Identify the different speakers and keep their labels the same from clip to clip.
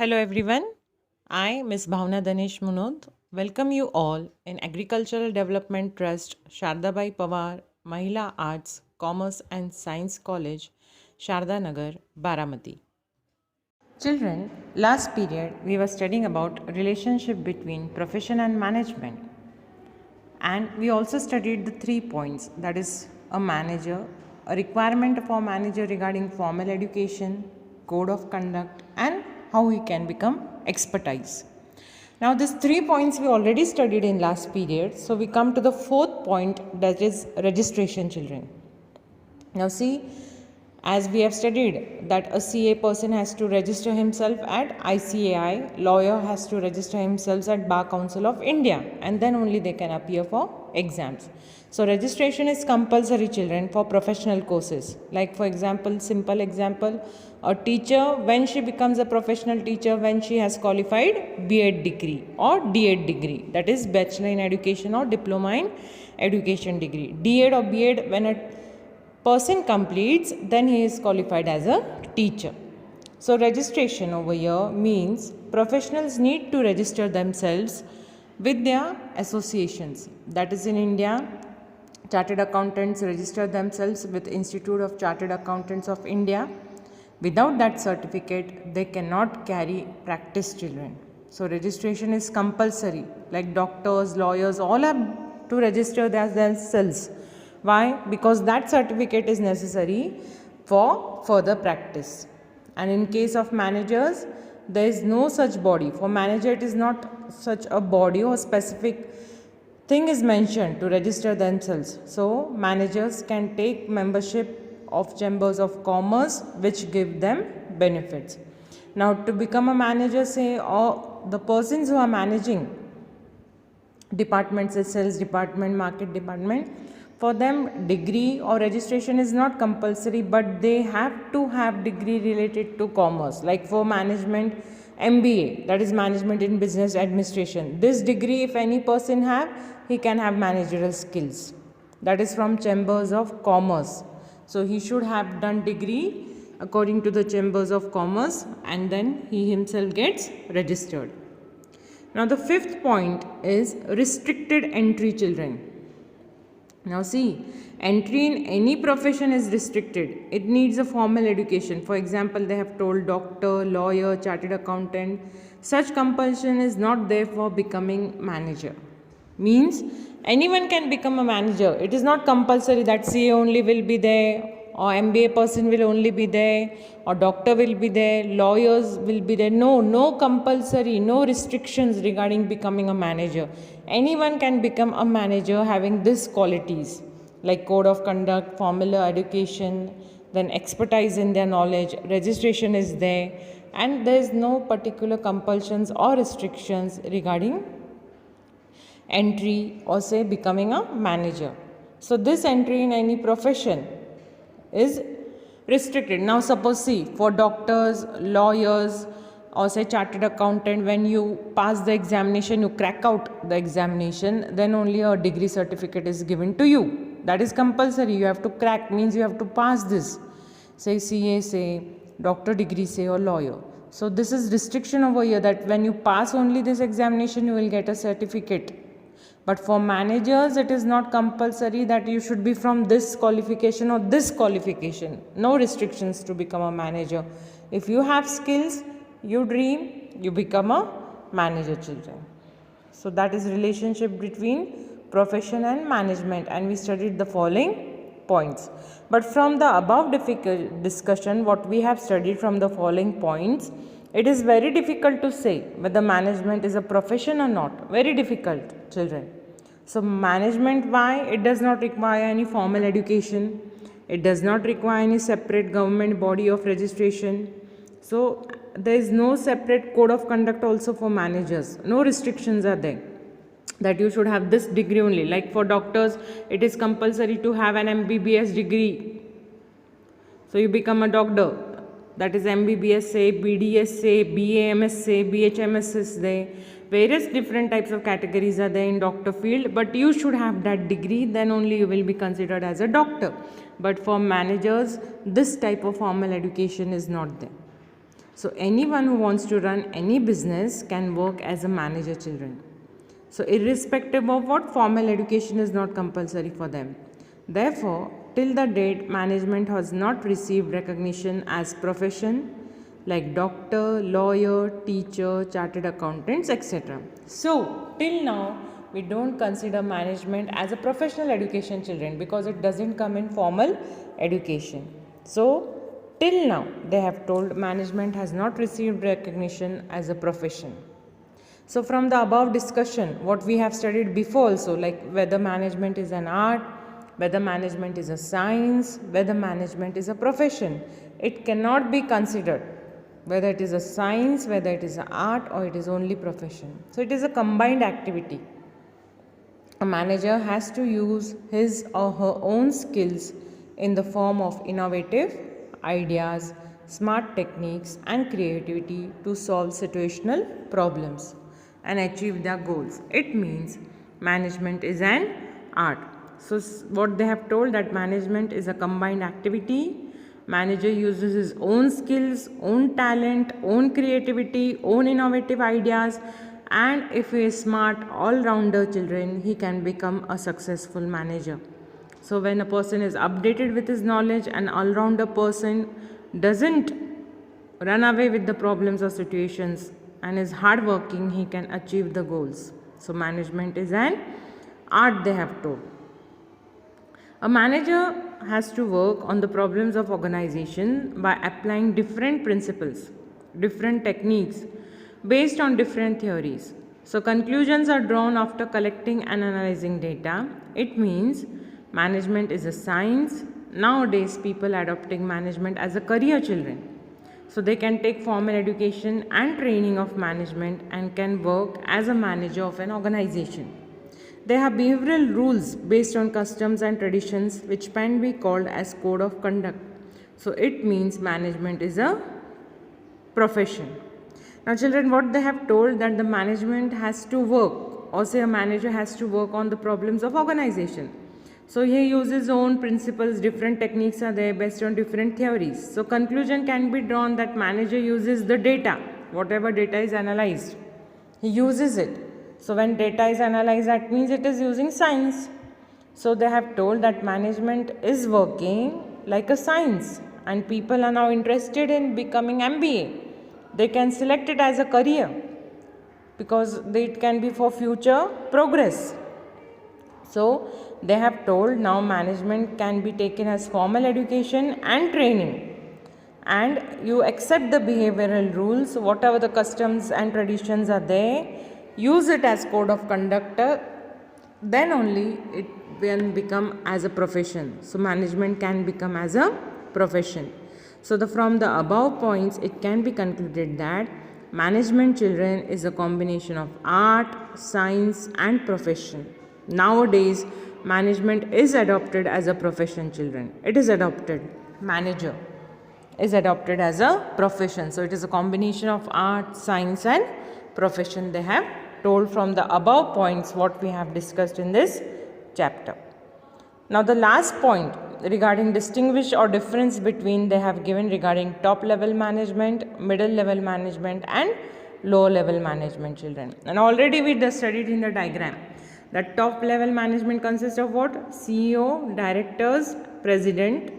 Speaker 1: Hello everyone. I, Ms. Bhavna Danesh Munod, welcome you all in Agricultural Development Trust, Shardabai Pawar, Mahila Arts, Commerce and Science College, Sharda Nagar, Baramati. Children, last period we were studying about relationship between profession and management. And we also studied the 3 points, that is a manager, a requirement for a manager regarding formal education, code of conduct, and how he can become expertise. Now these 3 points we already studied in last period. So we come to the fourth point, that is registration, children. Now see, as we have studied that a CA person has to register himself at ICAI, lawyer has to register himself at Bar Council of India, and then only they can appear for exams. So registration is compulsory, children, for professional courses. Like for example, simple example, a teacher, when she becomes a professional teacher, when she has qualified B.Ed degree or D.Ed degree, that is Bachelor in Education or Diploma in Education degree. D.Ed or B.Ed, when a person completes, then he is qualified as a teacher. So registration over here means professionals need to register themselves with their associations. That is in India, chartered accountants register themselves with Institute of Chartered Accountants of India. Without that certificate, they cannot carry practice, children. So registration is compulsory, like doctors, lawyers, all have to register themselves. Why? Because that certificate is necessary for further practice. And in case of managers, there is no such body. For manager, it is not such a body or specific thing is mentioned to register themselves. So managers can take membership of chambers of commerce, which give them benefits. Now to become a manager, say, or the persons who are managing departments, sales department, market department, for them degree or registration is not compulsory, but they have to have degree related to commerce. Like for management, MBA, that is management in business administration. This degree, if any person have, he can have managerial skills. That is from chambers of commerce. So he should have done degree according to the chambers of commerce, and then he himself gets registered. Now the fifth point is restricted entry, children. Now see, entry in any profession is restricted. It needs a formal education. For example, they have told doctor, lawyer, chartered accountant. Such compulsion is not there for becoming manager. Means anyone can become a manager. It is not compulsory that CA only will be there, or MBA person will only be there, or doctor will be there, lawyers will be there. No compulsory, no restrictions regarding becoming a manager. Anyone can become a manager having these qualities like code of conduct, formal education, then expertise in their knowledge, registration is there, and there is no particular compulsions or restrictions regarding entry or say becoming a manager. So this entry in any profession is restricted. Now suppose see, for doctors, lawyers, or say chartered accountant, when you pass the examination, you crack out the examination, then only a degree certificate is given to you. That is compulsory. You have to crack, means you have to pass this. Say CA, say doctor degree, say, or lawyer. So this is restriction over here, that when you pass only this examination, you will get a certificate. But for managers, it is not compulsory that you should be from this qualification or this qualification. No restrictions to become a manager. If you have skills, you dream, you become a manager, children. So that is relationship between profession and management, and we studied the following points. But from the above discussion, what we have studied from the following points, it is very difficult to say whether management is a profession or not. Very difficult, children. So management, why? It does not require any formal education. It does not require any separate government body of registration. So there is no separate code of conduct also for managers. No restrictions are there that you should have this degree only. Like for doctors, it is compulsory to have an MBBS degree. So you become a doctor. That is MBBS say, BDS say, BAMS say, BHMS is there. Various different types of categories are there in doctor field, but you should have that degree, then only you will be considered as a doctor. But for managers, this type of formal education is not there. So anyone who wants to run any business can work as a manager, children. So irrespective of what, formal education is not compulsory for them. Therefore, till the date, management has not received recognition as profession like doctor, lawyer, teacher, chartered accountants, etc. So, till now, we don't consider management as a professional education, children, because it doesn't come in formal education. So, till now, they have told management has not received recognition as a profession. So, from the above discussion, what we have studied before also, like whether management is an art, whether management is a science, whether management is a profession, it cannot be considered whether it is a science, whether it is an art, or it is only profession. So, it is a combined activity. A manager has to use his or her own skills in the form of innovative ideas, smart techniques, and creativity to solve situational problems and achieve their goals. It means management is an art. So, what they have told, that management is a combined activity. Manager uses his own skills, own talent, own creativity, own innovative ideas, and if he is smart, all-rounder, children, he can become a successful manager. So when a person is updated with his knowledge, an all-rounder person doesn't run away with the problems or situations and is hardworking, he can achieve the goals. So management is an art, they have told. A manager has to work on the problems of organization by applying different principles, different techniques based on different theories. So conclusions are drawn after collecting and analyzing data. It means management is a science. Nowadays people are adopting management as a career, children. So they can take formal education and training of management and can work as a manager of an organization. They have behavioral rules based on customs and traditions which can be called as code of conduct. So it means management is a profession. Now children, what they have told, that the management has to work, or say a manager has to work on the problems of organization. So he uses his own principles, different techniques are there based on different theories. So conclusion can be drawn that manager uses the data, whatever data is analyzed, he uses it. So when data is analyzed, that means it is using science. So they have told that management is working like a science, and people are now interested in becoming MBA. They can select it as a career because it can be for future progress. So they have told now management can be taken as formal education and training, and you accept the behavioral rules, whatever the customs and traditions are there, use it as code of conduct, then only it will become as a profession. So management can become as a profession. So from the above points, it can be concluded that management, children, is a combination of art, science, and profession. Nowadays management is adopted as a profession, children. It is adopted. Manager is adopted as a profession. So it is a combination of art, science, and profession. They have told from the above points what we have discussed in this chapter. Now the last point regarding distinguish or difference between, they have given regarding top level management, middle level management, and lower level management, children. And already we just studied in the diagram that top level management consists of what? CEO, directors, president,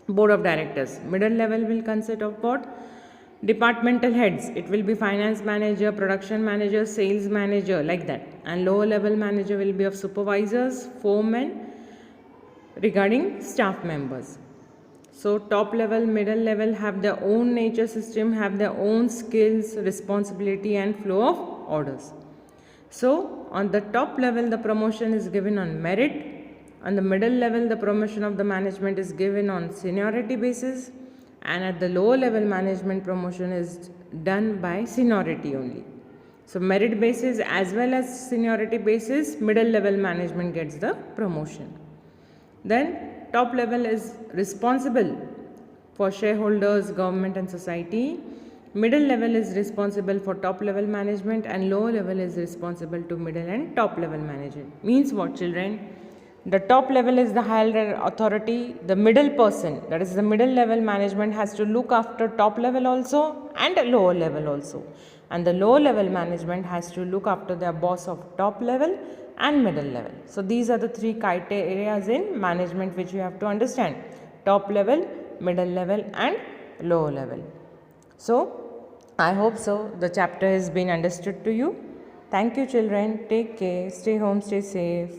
Speaker 1: board of directors. Middle level will consist of what? Departmental heads. It will be finance manager, production manager, sales manager, like that. And lower level manager will be of supervisors, foremen, regarding staff members. So top level, middle level have their own nature system, have their own skills, responsibility, and flow of orders. So on the top level the promotion is given on merit. On the middle level the promotion of the management is given on seniority basis, and at the lower level management promotion is done by seniority only. So merit basis as well as seniority basis, middle level management gets the promotion. Then top level is responsible for shareholders, government, and society. Middle level is responsible for top level management, and lower level is responsible to middle and top level management. Means what, children? The top level is the higher authority. The middle person, that is the middle level management, has to look after top level also and lower level also. And the lower level management has to look after their boss of top level and middle level. So these are the three criteria in management which you have to understand: top level, middle level and lower level. So I hope so the chapter has been understood to you. Thank you children. Take care. Stay home. Stay safe.